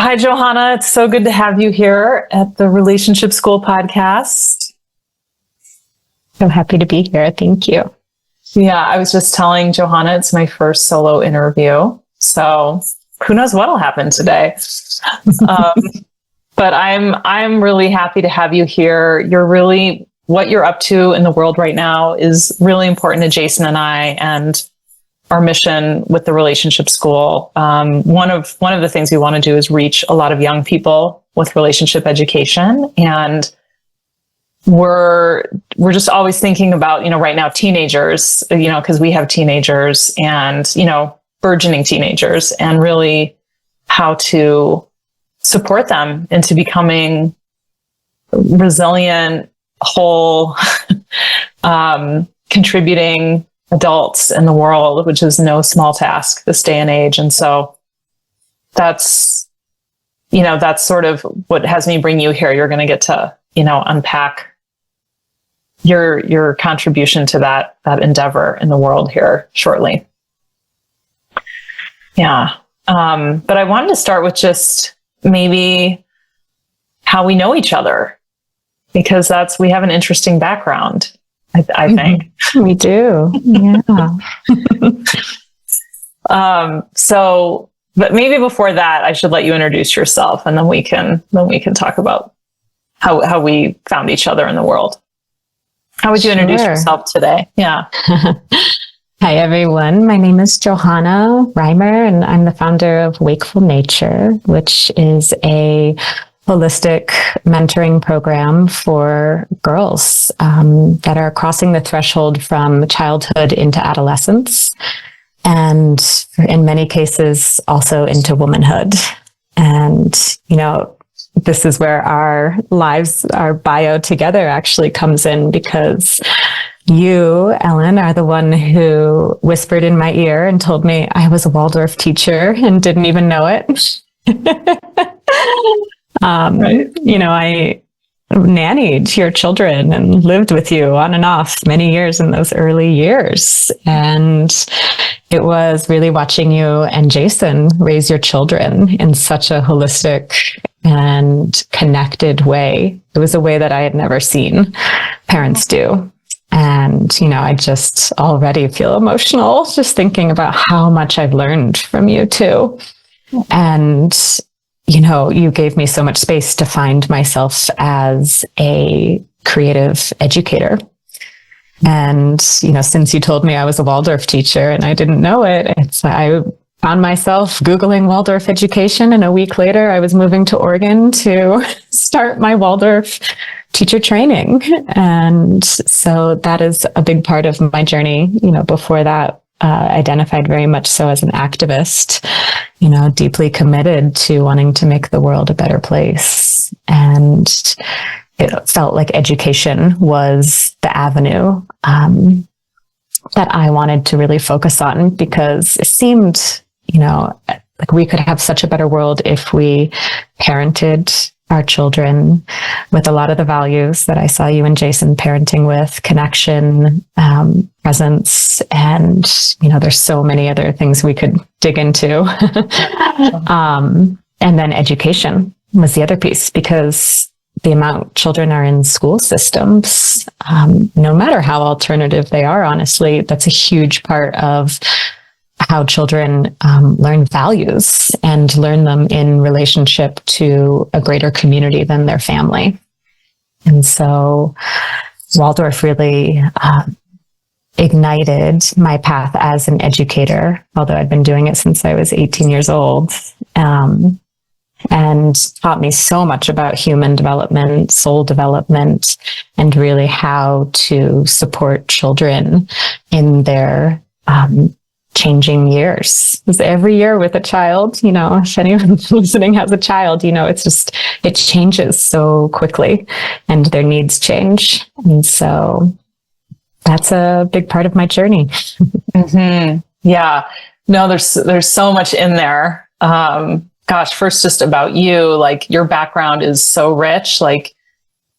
Hi, Johannah. It's so good to have you here at the Relationship School podcast. So happy to be here. Thank you. Yeah, I was just telling Johannah it's my first solo interview. So who knows what'll happen today. But I'm really happy to have you here. What you're up to in the world right now is really important to Jason and I and our mission with the Relationship School. One of the things we want to do is reach a lot of young people with relationship education. And we're just always thinking about, right now, teenagers, because we have teenagers and, burgeoning teenagers, and really how to support them into becoming resilient, whole, contributing adults in the world, which is no small task this day and age. And so that's sort of what has me bring you here. You're going to get to, unpack your contribution to that endeavor in the world here shortly. Yeah. But I wanted to start with just maybe how we know each other, because we have an interesting background, I think. We do. Yeah. But maybe before that, I should let you introduce yourself, and then we can talk about how we found each other in the world. How would you introduce yourself today? Yeah. Hi, everyone. My name is Johannah Reimer, and I'm the founder of Wakeful Nature, which is a holistic mentoring program for girls that are crossing the threshold from childhood into adolescence, and in many cases also into womanhood. And, this is where our lives, our bio together actually comes in, because you, Ellen, are the one who whispered in my ear and told me I was a Waldorf teacher and didn't even know it. Right. I nannied your children and lived with you on and off many years in those early years. And it was really watching you and Jason raise your children in such a holistic and connected way. It was a way that I had never seen parents do. And, I just already feel emotional just thinking about how much I've learned from you too. And you gave me so much space to find myself as a creative educator. And, since you told me I was a Waldorf teacher and I didn't know it, I found myself Googling Waldorf education. And a week later, I was moving to Oregon to start my Waldorf teacher training. And so that is a big part of my journey. Before that, identified very much so as an activist, deeply committed to wanting to make the world a better place. And it felt like education was the avenue that I wanted to really focus on, because it seemed, like we could have such a better world if we parented our children with a lot of the values that I saw you and Jason parenting with: connection, presence, and, there's so many other things we could dig into. And then education was the other piece, because the amount children are in school systems, no matter how alternative they are, honestly, that's a huge part of how children learn values and learn them in relationship to a greater community than their family. And so Waldorf really ignited my path as an educator, although I'd been doing it since I was 18 years old, and taught me so much about human development, soul development, and really how to support children in their changing years. Because every year with a child, if anyone listening has a child, it changes so quickly and their needs change. And so that's a big part of my journey. Mm-hmm. Yeah. No, there's so much in there. First, just about you, like your background is so rich. Like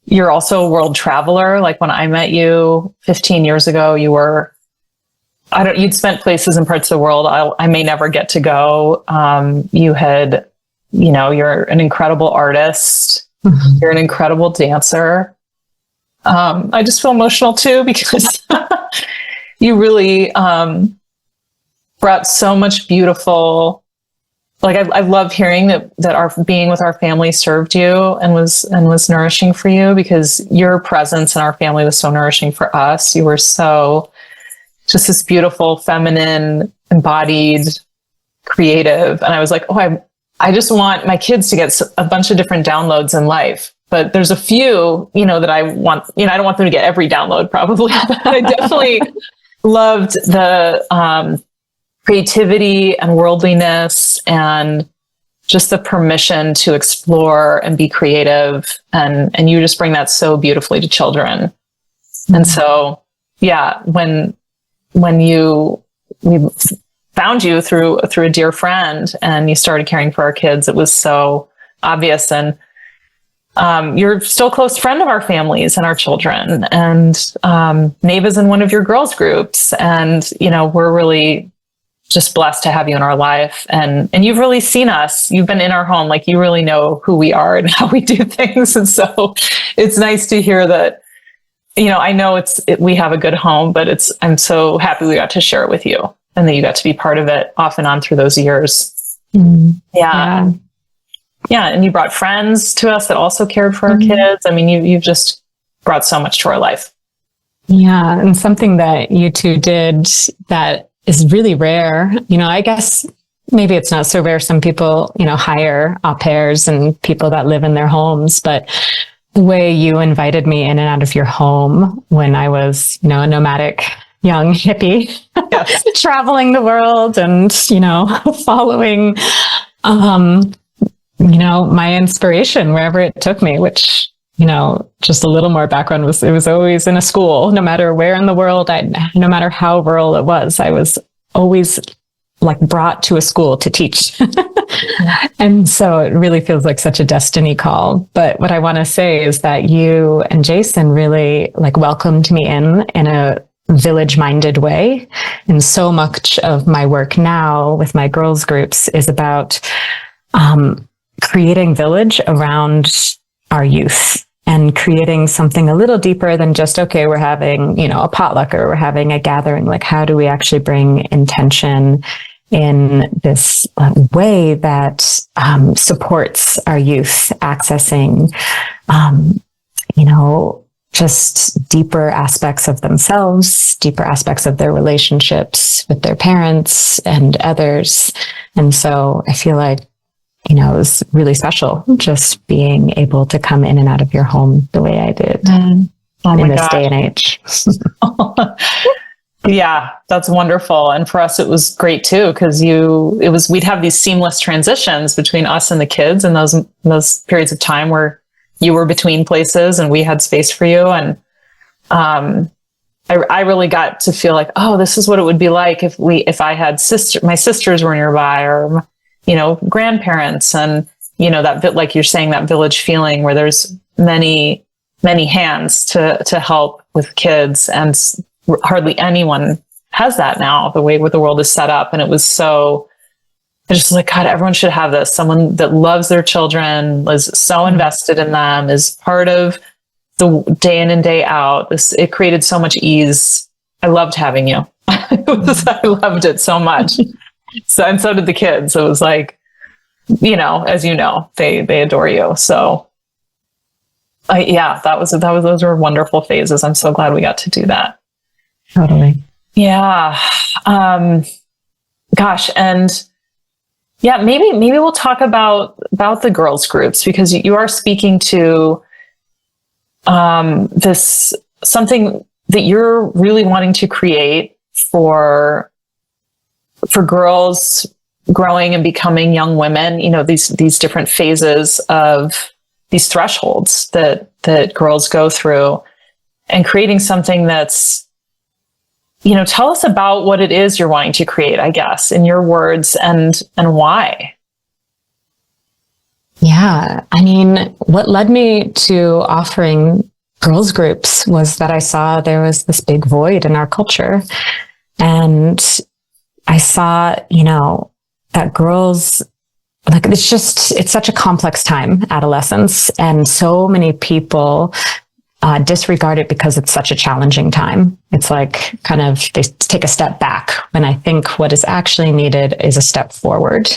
you're also a world traveler. Like when I met you 15 years ago, you'd spent places in parts of the world I may never get to go. You had you're an incredible artist. Mhm. You're an incredible dancer. I just feel emotional too, because you really brought so much beautiful, like I love hearing that our being with our family served you and was nourishing for you, because your presence in our family was so nourishing for us. You were so just this beautiful, feminine, embodied, creative. And I was like, oh, I just want my kids to get a bunch of different downloads in life. But there's a few, that I want, I don't want them to get every download probably, but I definitely loved the creativity and worldliness and just the permission to explore and be creative. And you just bring that so beautifully to children. And so, yeah, when we found you through a dear friend and you started caring for our kids, it was so obvious. And you're still a close friend of our families and our children. And Neva's in one of your girls groups. And, we're really just blessed to have you in our life. And you've really seen us. You've been in our home. Like, you really know who we are and how we do things. And so it's nice to hear that, I know we have a good home, but I'm so happy we got to share it with you and that you got to be part of it off and on through those years. Mm. Yeah. Yeah. And you brought friends to us that also cared for our kids. I mean, you've just brought so much to our life. Yeah. And something that you two did that is really rare. I guess maybe it's not so rare. Some people, hire au pairs and people that live in their homes, but the way you invited me in and out of your home when I was, a nomadic young hippie, yes, traveling the world and, following, my inspiration wherever it took me, which, just a little more background it was always in a school, no matter where in the world, no matter how rural it was, I was always like brought to a school to teach. And so it really feels like such a destiny call. But what I want to say is that you and Jason really welcomed me in a village-minded way. And so much of my work now with my girls groups is about creating village around our youth and creating something a little deeper than just, okay, we're having, a potluck or we're having a gathering. Like, how do we actually bring intention in this way that supports our youth accessing, just deeper aspects of themselves, deeper aspects of their relationships with their parents and others. And so I feel like, it was really special just being able to come in and out of your home the way I did in this day and age. Yeah, that's wonderful. And for us, it was great too, because we'd have these seamless transitions between us and the kids in those periods of time where you were between places and we had space for you. And I really got to feel like, oh, this is what it would be like if I had my sisters were nearby, or grandparents, and that, like you're saying, that village feeling where there's many hands to help with kids, and hardly anyone has that now, the way the world is set up. And it was so, I just was like, God, everyone should have this. Someone that loves their children, is so invested in them, is part of the day in and day out. It created so much ease. I loved having you. I loved it so much. And so did the kids. It was like, as they adore you. So those were wonderful phases. I'm so glad we got to do that. Totally. Yeah. Gosh. And yeah, maybe we'll talk about the girls groups, because you are speaking to this, something that you're really wanting to create for girls growing and becoming young women, these different phases of these thresholds that girls go through, and creating something that's, tell us about what it is you're wanting to create, I guess, in your words, and why. Yeah. I mean, what led me to offering girls groups was that I saw there was this big void in our culture. And I saw, that girls like, it's such a complex time, adolescence. And so many people disregard it because it's such a challenging time. It's like kind of they take a step back when I think what is actually needed is a step forward,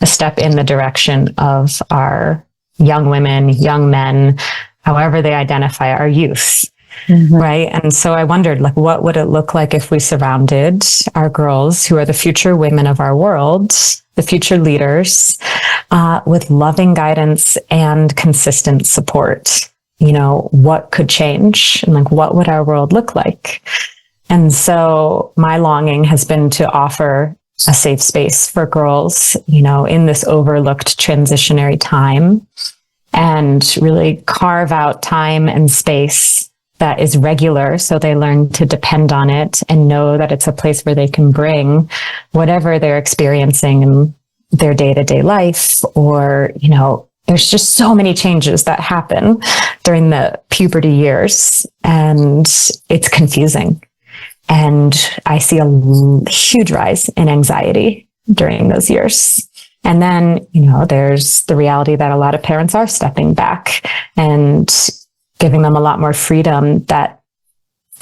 a step in the direction of our young women, young men, however they identify, our youth. Mm-hmm. Right. And so I wondered, like, what would it look like if we surrounded our girls, who are the future women of our world, the future leaders, with loving guidance and consistent support? You know, what could change, and like, what would our world look like? And so my longing has been to offer a safe space for girls, you know, in this overlooked transitionary time, and really carve out time and space that is regular, so they learn to depend on it and know that it's a place where they can bring whatever they're experiencing in their day-to-day life. Or, you know, there's just so many changes that happen during the puberty years, and it's confusing. And I see a huge rise in anxiety during those years. And then, you know, there's the reality that a lot of parents are stepping back and giving them a lot more freedom that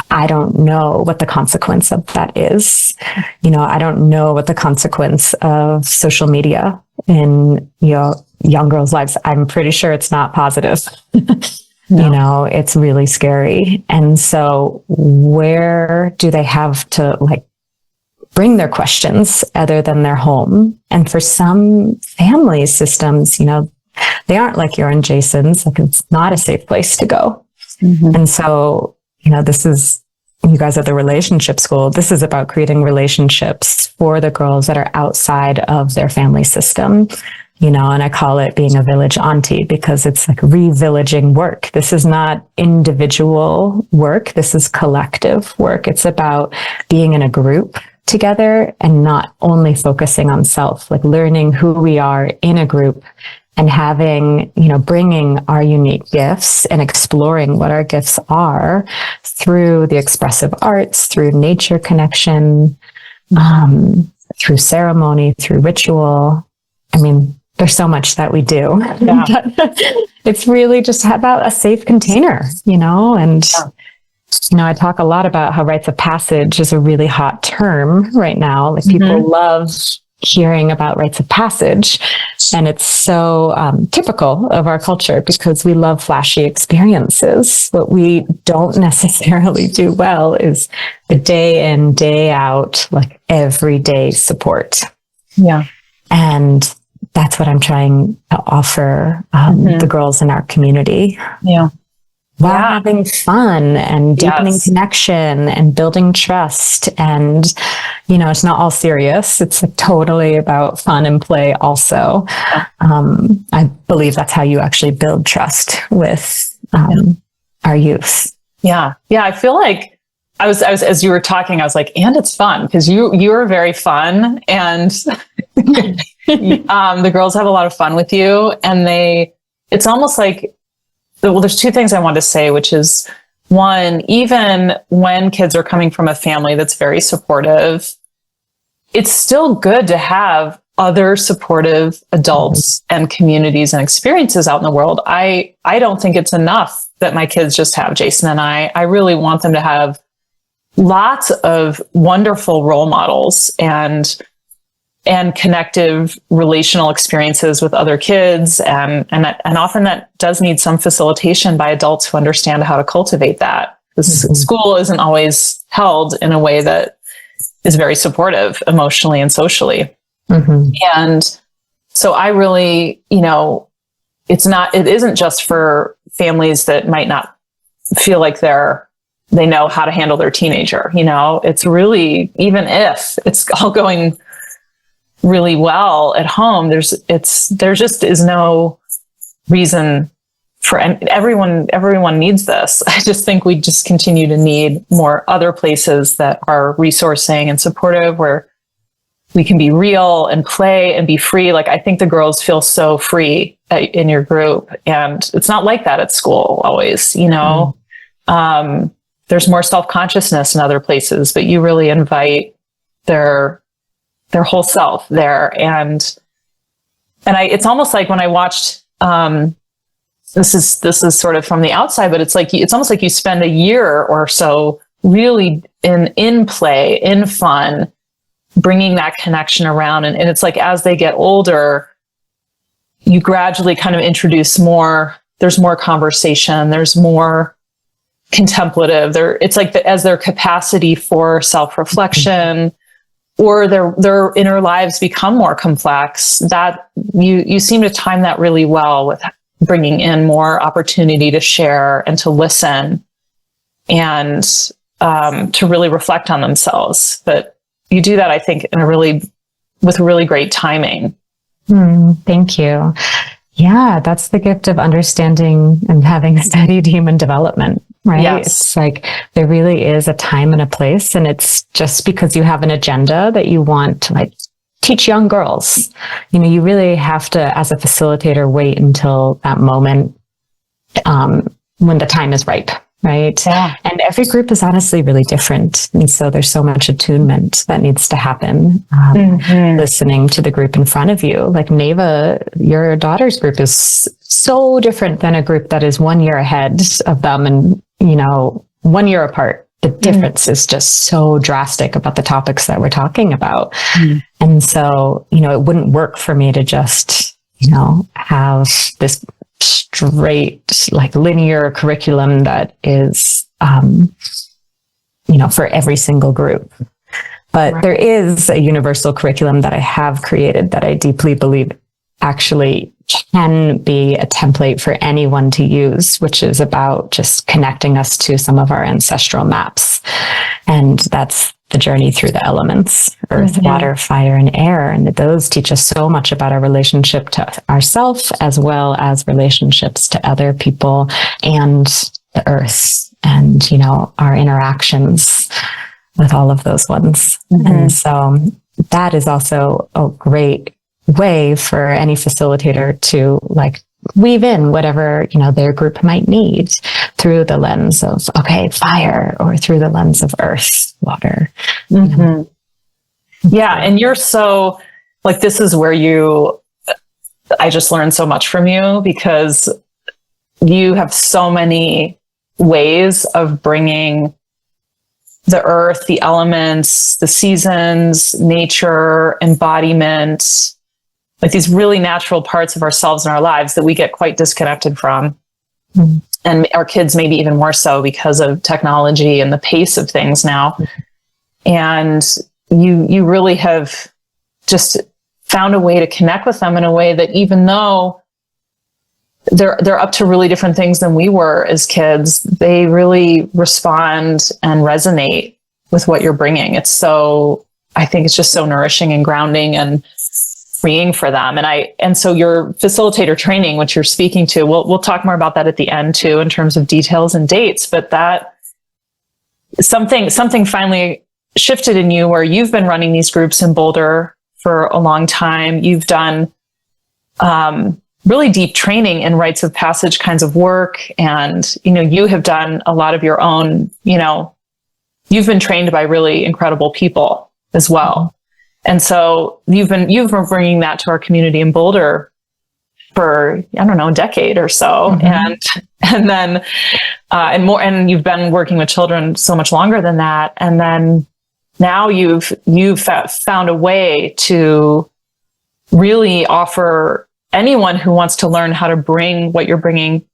I don't know what the consequence of that is. You know, I don't know what the consequence of social media in, you know, young girls' lives. I'm pretty sure it's not positive. No. You know, it's really scary. And so where do they have to, like, bring their questions other than their home? And for some family systems, you know, they aren't like your and Jason's. Like, it's not a safe place to go. Mm-hmm. And so, you know, you guys are the relationship school. This is about creating relationships for the girls that are outside of their family system, you know, and I call it being a village auntie, because it's like re-villaging work. This is not individual work. This is collective work. It's about being in a group together and not only focusing on self, like learning who we are in a group and having, you know, bringing our unique gifts and exploring what our gifts are through the expressive arts, through nature connection, through ceremony, through ritual. I mean, there's so much that we do. Yeah. It's really just about a safe container, you know, and, you know, I talk a lot about how rites of passage is a really hot term right now. Like, people love hearing about rites of passage, and it's so typical of our culture, because we love flashy experiences. What we don't necessarily do well is the day in, day out, like everyday support. Yeah. And that's what I'm trying to offer the girls in our community. Yeah. While having fun and deepening connection and building trust. And, you know, it's not all serious. It's like totally about fun and play also. I believe that's how you actually build trust with our youth. Yeah. Yeah. I feel like I was, as you were talking, I was like, and it's fun, because you are very fun, and the girls have a lot of fun with you, and it's almost like, well, there's two things I want to say, which is, one, even when kids are coming from a family that's very supportive, it's still good to have other supportive adults and communities and experiences out in the world. I don't think it's enough that my kids just have Jason and I. I really want them to have lots of wonderful role models and connective relational experiences with other kids. And often that does need some facilitation by adults who understand how to cultivate that. Because school isn't always held in a way that is very supportive emotionally and socially. And so I really, you know, it isn't just for families that might not feel like they know how to handle their teenager. You know, it's really, even if it's all going really well at home, there just is no reason for everyone needs this. I just think we just continue to need more other places that are resourcing and supportive, where we can be real and play and be free. Like, I think the girls feel so free in your group, and it's not like that at school always, you know. There's more self-consciousness in other places, but you really invite their whole self there. And it's almost like when I watched, this is sort of from the outside, but it's almost like you spend a year or so really in play, in fun, bringing that connection around. And it's like, as they get older, you gradually kind of introduce more, there's more conversation, there's more contemplative. It's like as their capacity for self-reflection or their inner lives become more complex, that you seem to time that really well with bringing in more opportunity to share and to listen and to really reflect on themselves. But you do that, I think, with really great timing. Thank you. Yeah, that's the gift of understanding and having studied human development, right? Yes. It's like there really is a time and a place, and it's just because you have an agenda that you want to like teach young girls. You really have to, as a facilitator, wait until that moment when the time is ripe, right? Yeah. And every group is honestly really different. And so there's so much attunement that needs to happen. Listening to the group in front of you. Like Neva, your daughter's group is so different than a group that is 1 year ahead of them and, 1 year apart. The difference is just so drastic about the topics that we're talking about. And so, it wouldn't work for me to just, have this straight, like linear curriculum that is, for every single group. But there is a universal curriculum that I have created that I deeply believe actually can be a template for anyone to use, which is about just connecting us to some of our ancestral maps. And that's the journey through the elements, earth, water, fire, and air. And those teach us so much about our relationship to ourselves, as well as relationships to other people and the earth and, our interactions with all of those ones. And so that is also a great way for any facilitator to like weave in whatever, their group might need through the lens of, fire, or through the lens of earth, water. Yeah. And you're so like, this is where I just learned so much from you, because you have so many ways of bringing the earth, the elements, the seasons, nature, embodiment, like these really natural parts of ourselves and our lives that we get quite disconnected from. And our kids maybe even more so because of technology and the pace of things now. And you really have just found a way to connect with them in a way that, even though they're up to really different things than we were as kids, they really respond and resonate with what you're bringing. I think it's just so nourishing and grounding and freeing for them. And so your facilitator training, which you're speaking to, we'll talk more about that at the end too, in terms of details and dates, but that something finally shifted in you, where you've been running these groups in Boulder for a long time. You've done, really deep training in rites of passage kinds of work. And, you have done a lot of your own, you've been trained by really incredible people as well. And so you've been bringing that to our community in Boulder for, a decade or so. And then, and you've been working with children so much longer than that. And then now you've found a way to really offer anyone who wants to learn how to bring what you're bringing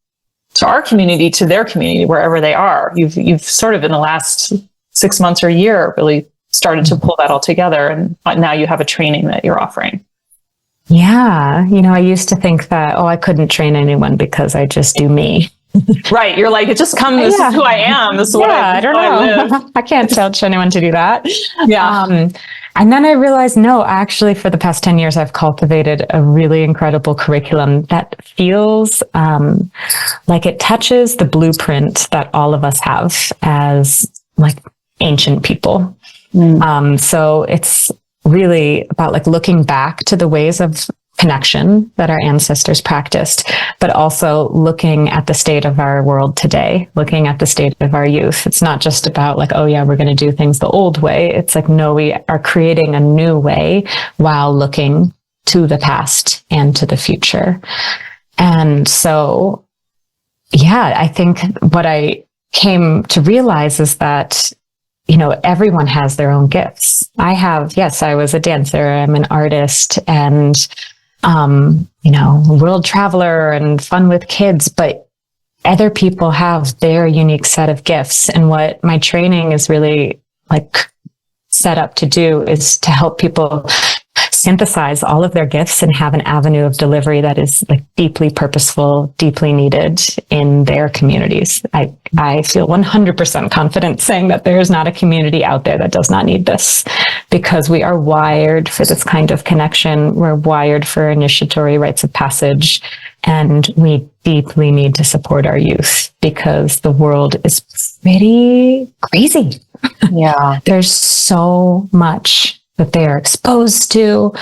to our community, to their community, wherever they are. You've sort of in the last 6 months or a year really started to pull that all together. And now you have a training that you're offering. Yeah. I used to think that, I couldn't train anyone because I just do me. Right. You're like, it just comes, this is who I am. This is what I don't know. I can't tell anyone to do that. Yeah. And then I realized, no, actually for the past 10 years, I've cultivated a really incredible curriculum that feels like it touches the blueprint that all of us have as like ancient people. So it's really about like looking back to the ways of connection that our ancestors practiced, but also looking at the state of our world today, looking at the state of our youth. It's not just about like, we're going to do things the old way. It's like, no, we are creating a new way while looking to the past and to the future. And so, yeah, I think what I came to realize is that, you know, everyone has their own gifts. I was a dancer, I'm an artist, and, you know, world traveler and fun with kids, but other people have their unique set of gifts. And what my training is really like set up to do is to help people synthesize all of their gifts and have an avenue of delivery that is like deeply purposeful, deeply needed in their communities. I feel 100% confident saying that there is not a community out there that does not need this, because we are wired for this kind of connection. We're wired for initiatory rites of passage, and we deeply need to support our youth because the world is pretty crazy. Yeah. There's so much that they are exposed to.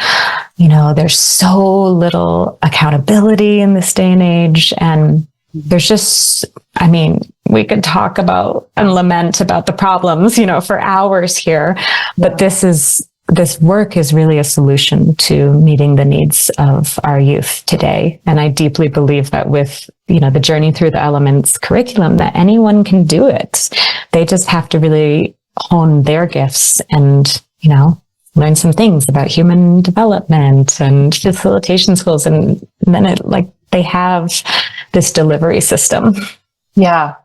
You know, there's so little accountability in this day and age. And there's just, I mean, we could talk about and lament about the problems, you know, for hours here, but this work is really a solution to meeting the needs of our youth today. And I deeply believe that with, you know, the Journey Through the Elements curriculum, that anyone can do it. They just have to really hone their gifts and, you know, learn some things about human development and facilitation skills. And then they have this delivery system. Yeah.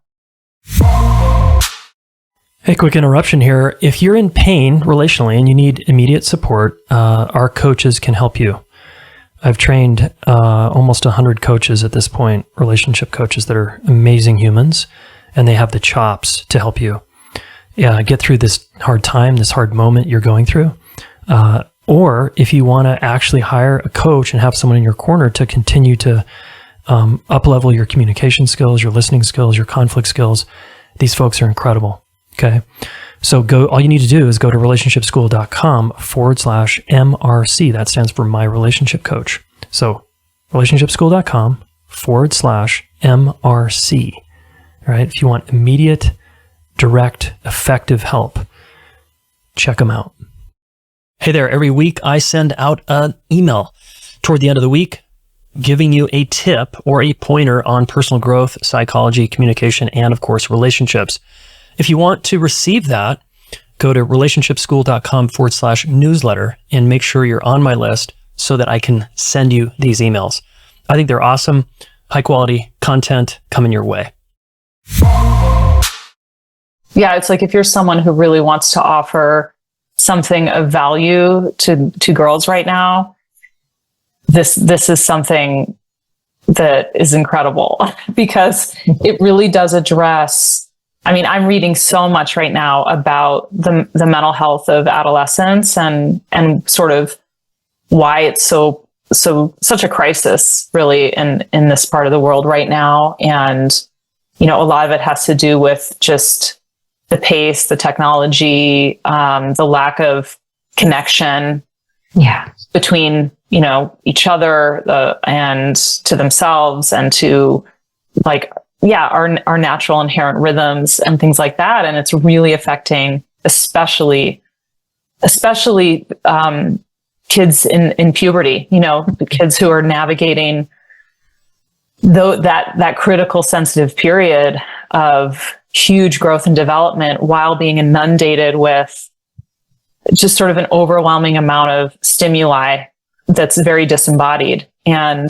Hey, quick interruption here. If you're in pain relationally and you need immediate support, our coaches can help you. I've trained almost 100 coaches at this point, relationship coaches that are amazing humans, and they have the chops to help you get through this hard time, this hard moment you're going through. Or if you want to actually hire a coach and have someone in your corner to continue to up-level your communication skills, your listening skills, your conflict skills, these folks are incredible. Okay. So all you need to do is go to relationshipschool.com/MRC. That stands for My Relationship Coach. So relationshipschool.com/MRC. All right. If you want immediate, direct, effective help, check them out. Hey there. Every week I send out an email toward the end of the week giving you a tip or a pointer on personal growth, psychology, communication, and of course, relationships. If you want to receive that, go to relationshipschool.com/newsletter and make sure you're on my list so that I can send you these emails. I think they're awesome, high quality content coming your way. Yeah, it's like if you're someone who really wants to offer something of value to girls right now, this is something that is incredible because it really does address. I mean, I'm reading so much right now about the mental health of adolescents and sort of why it's such a crisis really in this part of the world right now. And, you know, a lot of it has to do with just the pace, the technology, the lack of connection between, you know, each other and to themselves and to our natural inherent rhythms and things like that. And it's really affecting especially kids in puberty, you know, the kids who are navigating that critical sensitive period of huge growth and development while being inundated with just sort of an overwhelming amount of stimuli that's very disembodied. And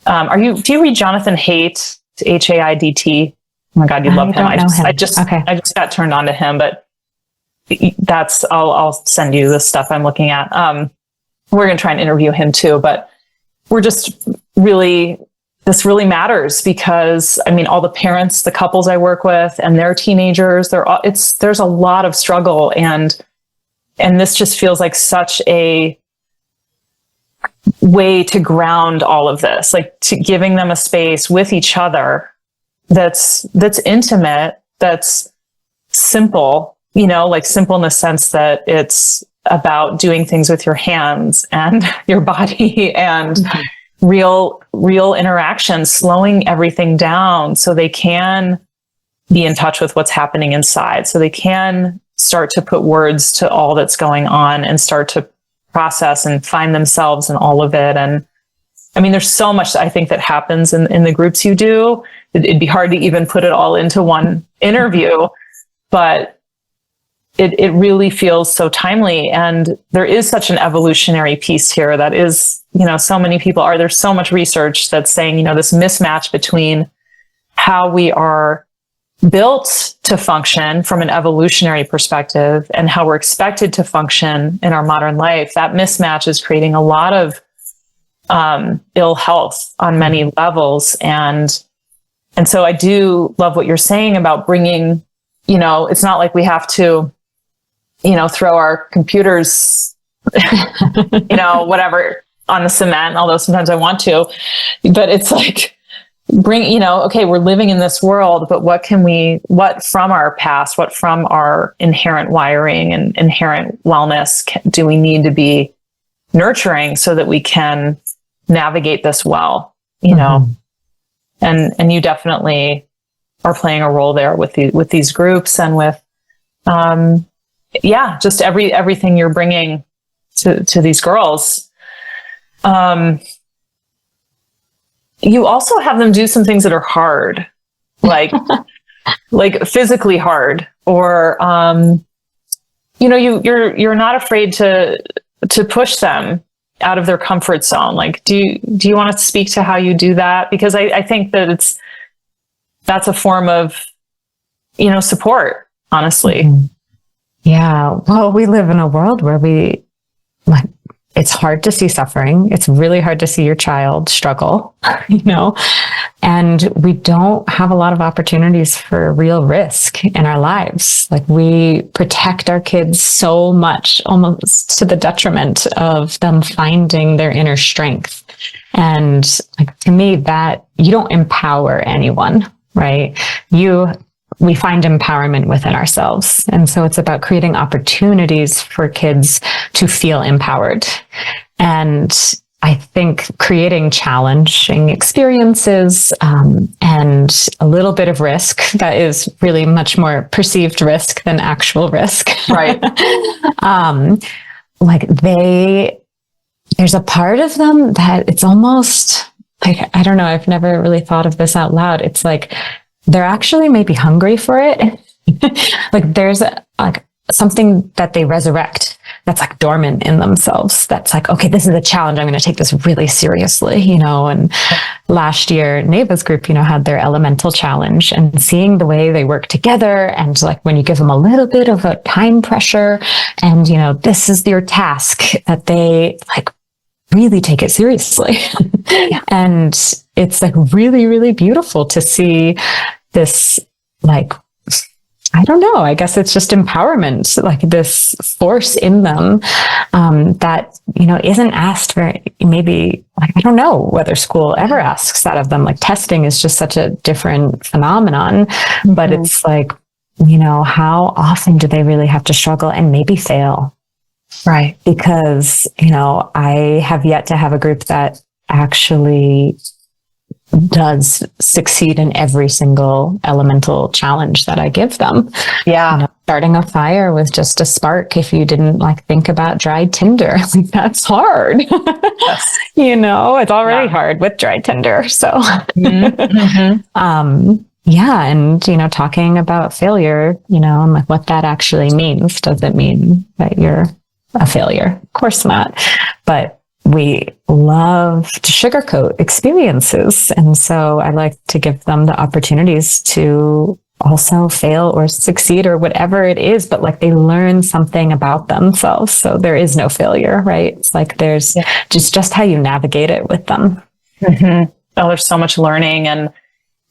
do you read Jonathan Haidt? Haidt. Oh my God, you love him. I just got turned on to him, but I'll send you the stuff I'm looking at. We're going to try and interview him too, but this really matters because I mean, all the parents, the couples I work with and their teenagers, there's a lot of struggle and this just feels like such a way to ground all of this, like to giving them a space with each other that's intimate, that's simple, you know, like simple in the sense that it's about doing things with your hands and your body and real interactions, slowing everything down so they can be in touch with what's happening inside, so they can start to put words to all that's going on and start to process and find themselves in all of it. And I mean, there's so much I think that happens in the groups you do. It'd be hard to even put it all into one interview, but it really feels so timely. And there is such an evolutionary piece here that is, so many people there's so much research that's saying, this mismatch between how we are built to function from an evolutionary perspective and how we're expected to function in our modern life. That mismatch is creating a lot of ill health on many levels. And so I do love what you're saying about bringing, it's not like we have to, throw our computers, whatever on the cement, although sometimes I want to, but it's like bring, okay, we're living in this world, but what from our past, what from our inherent wiring and inherent wellness do we need to be nurturing so that we can navigate this well, and you definitely are playing a role there with these groups and with, just everything you're bringing to these girls. You also have them do some things that are hard, like, like physically hard, or, you're not afraid to push them out of their comfort zone. Like, do you want to speak to how you do that? Because I think that that's a form of, support, honestly. Mm-hmm. Yeah. Well, we live in a world where it's hard to see suffering. It's really hard to see your child struggle, and we don't have a lot of opportunities for real risk in our lives. Like, we protect our kids so much, almost to the detriment of them finding their inner strength. And to me, that you don't empower anyone, right? We find empowerment within ourselves. And so it's about creating opportunities for kids to feel empowered. And I think creating challenging experiences and a little bit of risk that is really much more perceived risk than actual risk. Right. There's a part of them that it's almost like, I don't know, I've never really thought of this out loud. It's like, they're actually maybe hungry for it. Like, there's something that they resurrect that's dormant in themselves. That's okay, this is a challenge. I'm going to take this really seriously, and last year, Neva's group, had their elemental challenge, and seeing the way they work together, and when you give them a little bit of a time pressure and, this is your task, that they really take it seriously. Yeah. And it's really, really beautiful to see this, I don't know, I guess it's just empowerment, this force in them, that, isn't asked very, maybe, I don't know whether school ever asks that of them. Testing is just such a different phenomenon, but it's how often do they really have to struggle and maybe fail? Right. Because, I have yet to have a group that actually does succeed in every single elemental challenge that I give them. Yeah. Starting a fire with just a spark, if you didn't think about dried tinder, that's hard. Yes. It's already hard with dried tinder. So, yeah. And, talking about failure, and what that actually means. Does it mean that you're a failure? Of course not. But we love to sugarcoat experiences. And so I like to give them the opportunities to also fail or succeed or whatever it is, but they learn something about themselves. So there is no failure, right? It's there's just how you navigate it with them. Mm-hmm. Oh, there's so much learning.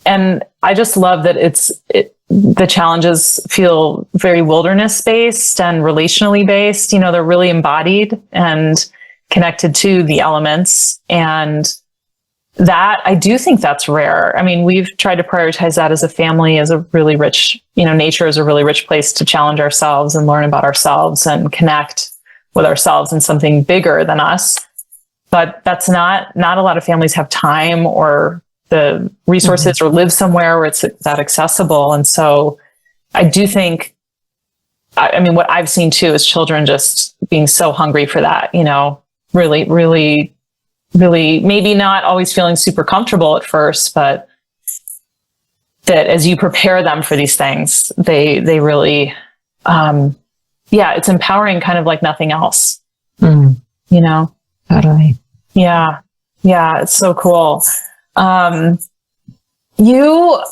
And I just love that the challenges feel very wilderness based and relationally based. They're really embodied and connected to the elements. And that, I do think that's rare. I mean, we've tried to prioritize that as a family, as a really rich, nature is a really rich place to challenge ourselves and learn about ourselves and connect with ourselves in something bigger than us. But that's not a lot of families have time or the resources or live somewhere where it's that accessible. And so I do think, what I've seen too is children just being so hungry for that, really, really, really, maybe not always feeling super comfortable at first, but that as you prepare them for these things, they really, it's empowering, kind of like nothing else, Totally. Yeah. Yeah. It's so cool. You've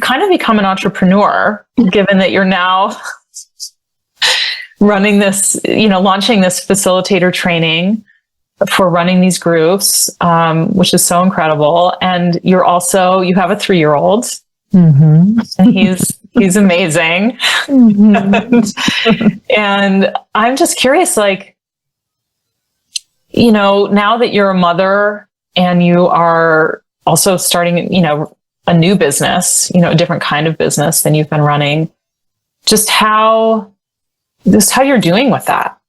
kind of become an entrepreneur, given that you're now running this, launching this facilitator training for running these groups, which is so incredible. And you have a 3-year-old, and he's amazing. And I'm just curious, like, now that you're a mother and you are also starting, a new business, a different kind of business than you've been running, just how you're doing with that.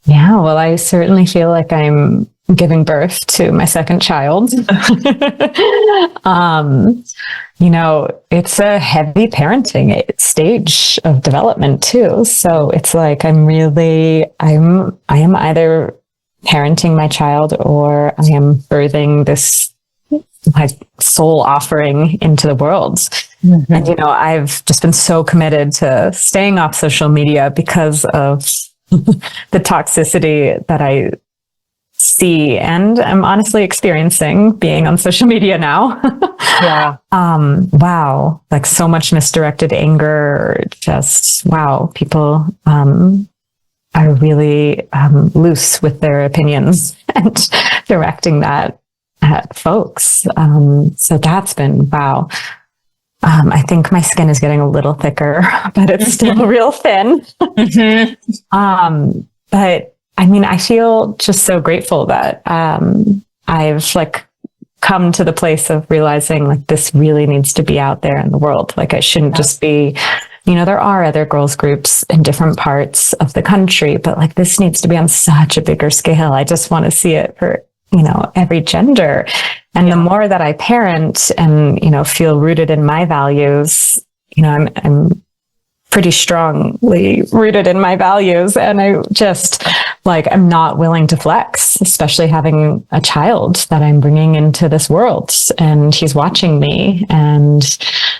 Yeah, well, I certainly feel like I'm giving birth to my second child. It's a heavy parenting stage of development too. So it's like I am either parenting my child or I am birthing this like soul offering into the world. And, I've just been so committed to staying off social media because of the toxicity that I see and I'm honestly experiencing being on social media now. Yeah. Wow. Like so much misdirected anger. Just, wow. People, are really, loose with their opinions and directing that at folks. So that's been, wow. I think my skin is getting a little thicker, but it's still real thin. But I mean, I feel just so grateful that I've like come to the place of realizing like this really needs to be out there in the world. Like I shouldn't just be, there are other girls groups in different parts of the country, but like this needs to be on such a bigger scale. I just want to see it for, every gender. And the more that I parent and, feel rooted in my values, I'm pretty strongly rooted in my values. And I just I'm not willing to flex, especially having a child that I'm bringing into this world and he's watching me and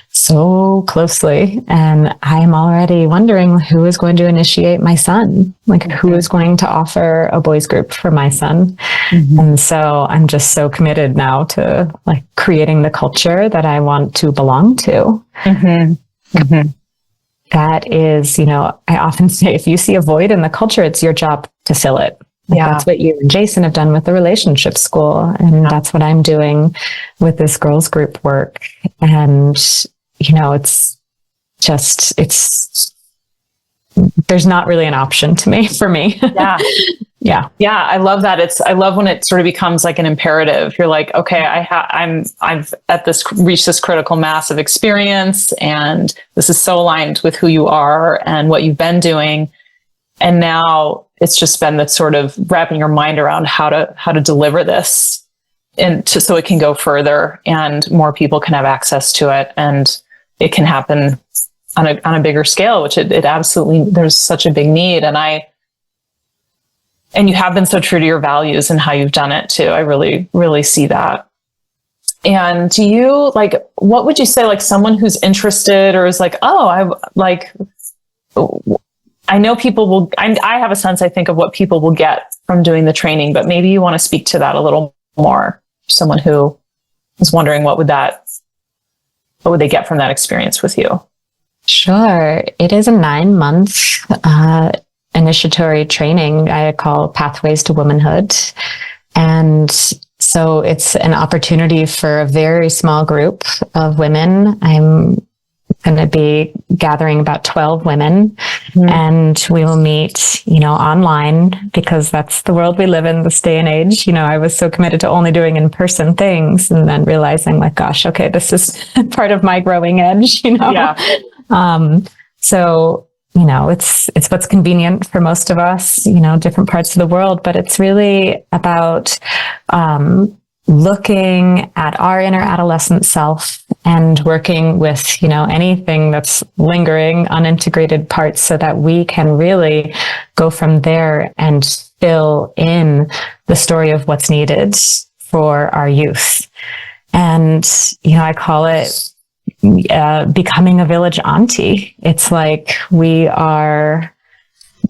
so closely. And I am already wondering who is going to initiate my son, who is going to offer a boys group for my son. And so I'm just so committed now to creating the culture that I want to belong to. That is, I often say, if you see a void in the culture, it's your job to fill it. That's what you and Jason have done with the relationship school. And that's what I'm doing with this girls group work. And, it's there's not really an option for me. Yeah. I love that. I love when it sort of becomes like an imperative. You're like, okay, I've reached this critical mass of experience and this is so aligned with who you are and what you've been doing. And now it's just been that sort of wrapping your mind around how to deliver this so it can go further and more people can have access to it and it can happen on a bigger scale, which it absolutely, there's such a big need. And you have been so true to your values and how you've done it too. I really, really see that. And do you what would you say, someone who's interested or is I know people will, I have a sense, I think, of what people will get from doing the training, but maybe you want to speak to that a little more. Someone who is wondering what would they get from that experience with you? Sure. It is a 9-month, initiatory training I call Pathways to Womanhood. And so it's an opportunity for a very small group of women. I'm going to be gathering about 12 women and we will meet, online because that's the world we live in this day and age. I was so committed to only doing in-person things and then realizing gosh, okay, this is part of my growing edge, So, it's what's convenient for most of us, different parts of the world, but it's really about, looking at our inner adolescent self and working with, anything that's lingering, unintegrated parts so that we can really go from there and fill in the story of what's needed for our youth. And, I call it becoming a village auntie. It's like we are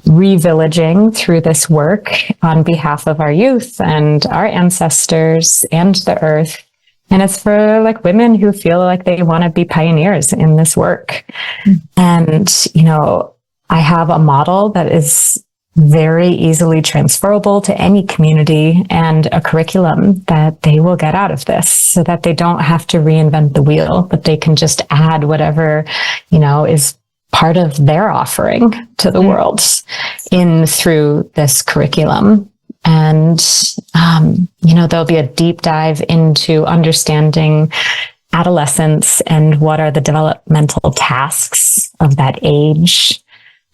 revillaging through this work on behalf of our youth and our ancestors and the earth. And it's for like women who feel like they want to be pioneers in this work. And, I have a model that is very easily transferable to any community and a curriculum that they will get out of this so that they don't have to reinvent the wheel, but they can just add whatever, is part of their offering to the world in through this curriculum. And, there'll be a deep dive into understanding adolescence and what are the developmental tasks of that age.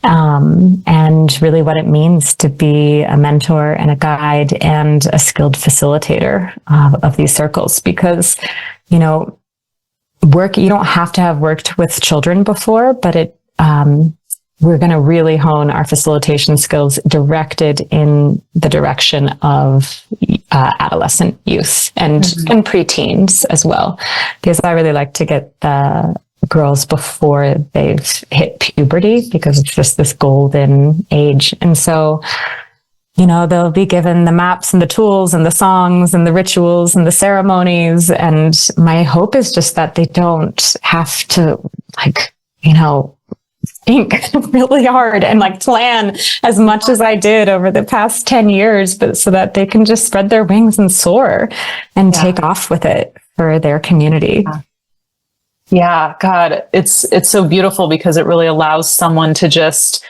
And really what it means to be a mentor and a guide and a skilled facilitator of these circles. Because, you don't have to have worked with children before, but we're going to really hone our facilitation skills directed in the direction of adolescent youth and preteens as well. Because I really like to get the girls before they've hit puberty, because it's just this golden age. And so, they'll be given the maps and the tools and the songs and the rituals and the ceremonies. And my hope is just that they don't have to think really hard and plan as much as I did over the past 10 years, but so that they can just spread their wings and soar and take off with it for their community. Yeah, God, it's so beautiful because it really allows someone to just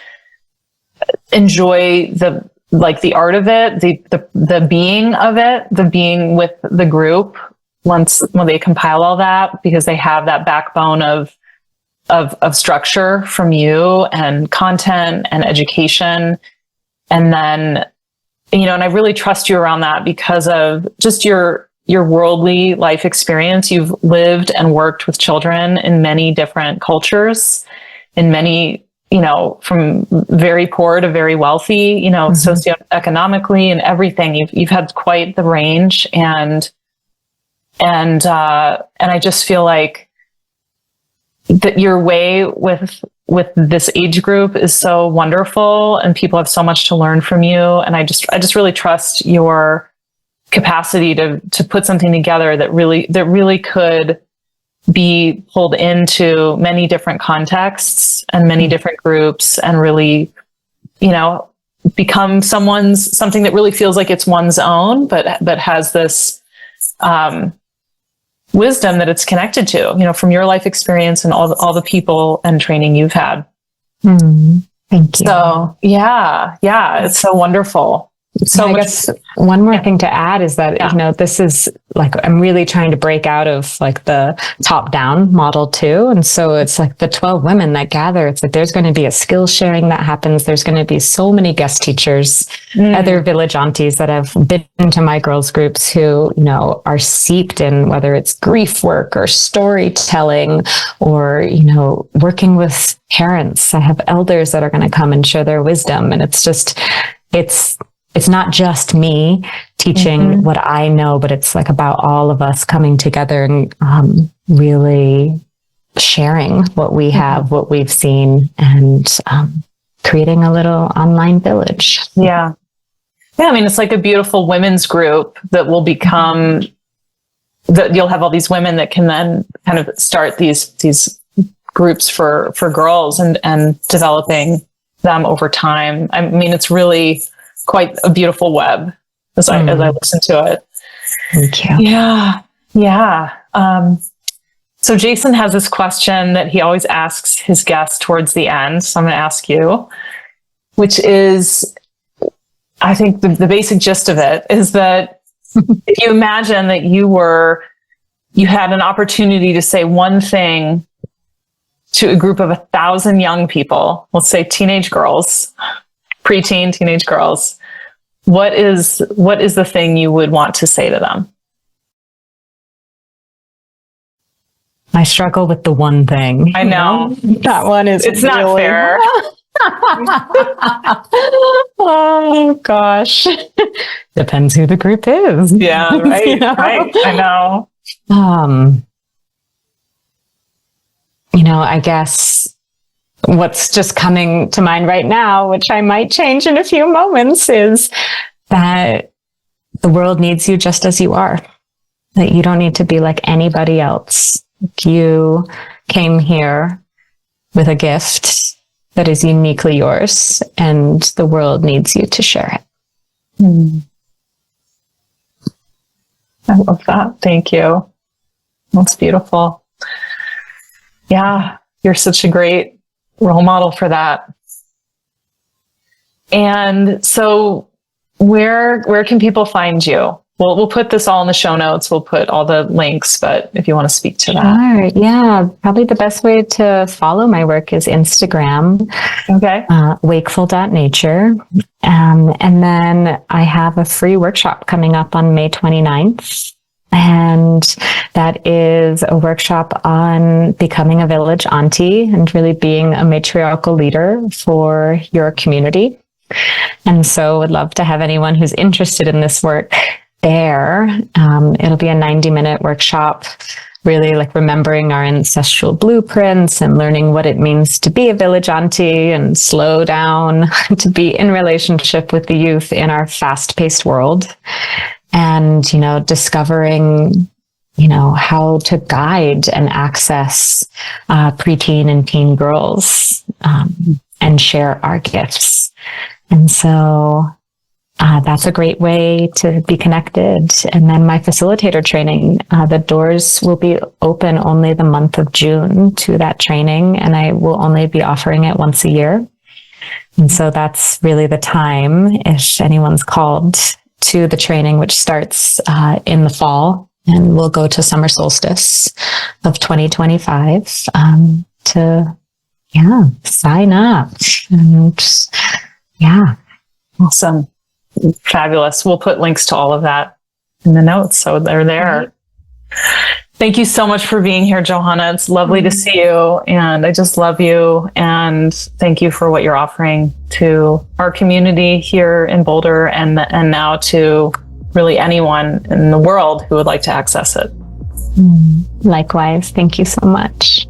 enjoy the art of it, the being of it, the being with the group when they compile all that, because they have that backbone of structure from you and content and education. And then, and I really trust you around that because of just your worldly life experience. You've lived and worked with children in many different cultures, in many, from very poor to very wealthy, socioeconomically and everything. You've had quite the range, and I just feel like that your way with this age group is so wonderful, and people have so much to learn from you. And I just really trust your capacity to put something together that really could be pulled into many different contexts and many different groups, and really, become something that really feels like it's one's own, but has this wisdom that it's connected to, from your life experience and all the people and training you've had. Thank you. So yeah, it's so wonderful. So I guess one more thing to add is that, this is I'm really trying to break out of the top down model too. And so it's the 12 women that gather. It's there's going to be a skill sharing that happens. There's going to be so many guest teachers, other village aunties that have been into my girls groups who, are steeped in whether it's grief work or storytelling or, working with parents. I have elders that are going to come and share their wisdom. And it's not just me teaching what I know, but it's about all of us coming together and really sharing what we have, what we've seen, and creating a little online village. Yeah. I mean, it's a beautiful women's group that will become that you'll have all these women that can then kind of start these groups for girls and developing them over time. I mean, it's really quite a beautiful web as I listen to it. Thank you. Yeah. So Jason has this question that he always asks his guests towards the end. So I'm going to ask you, which is, I think the basic gist of it is that if you imagine that you had an opportunity to say one thing to a group of 1,000 young people, let's say teenage girls, preteen teenage girls, what is the thing you would want to say to them? I struggle with the one thing. I know. That one is It's not really fair. Oh gosh. Depends who the group is. Yeah, right, right. I know. I guess what's just coming to mind right now, which I might change in a few moments, is that the world needs you just as you are. That you don't need to be like anybody else. You came here with a gift that is uniquely yours, and the world needs you to share it. I love that. Thank you. That's beautiful. Yeah, you're such a great role model for that. And so where can people find you? We'll put this all in the show notes. We'll put all the links, but if you want to speak to that. Sure. Yeah. Probably the best way to follow my work is Instagram. Okay. Wakeful.nature. And then I have a free workshop coming up on May 29th. And that is a workshop on becoming a village auntie and really being a matriarchal leader for your community. And so would love to have anyone who's interested in this work there. It'll be a 90-minute workshop, really like remembering our ancestral blueprints and learning what it means to be a village auntie and slow down, to be in relationship with the youth in our fast-paced world. And, discovering, how to guide and access preteen and teen girls and share our gifts. And so that's a great way to be connected. And then my facilitator training, the doors will be open only the month of June to that training, and I will only be offering it once a year. And so that's really the time, if anyone's called to the training, which starts in the fall and will go to summer solstice of 2025, to sign up. And Awesome. Fabulous. We'll put links to all of that in the notes, so they're there. Thank you so much for being here, Johannah. It's lovely to see you, and I just love you. And thank you for what you're offering to our community here in Boulder, and now to really anyone in the world who would like to access it. Likewise. Thank you so much.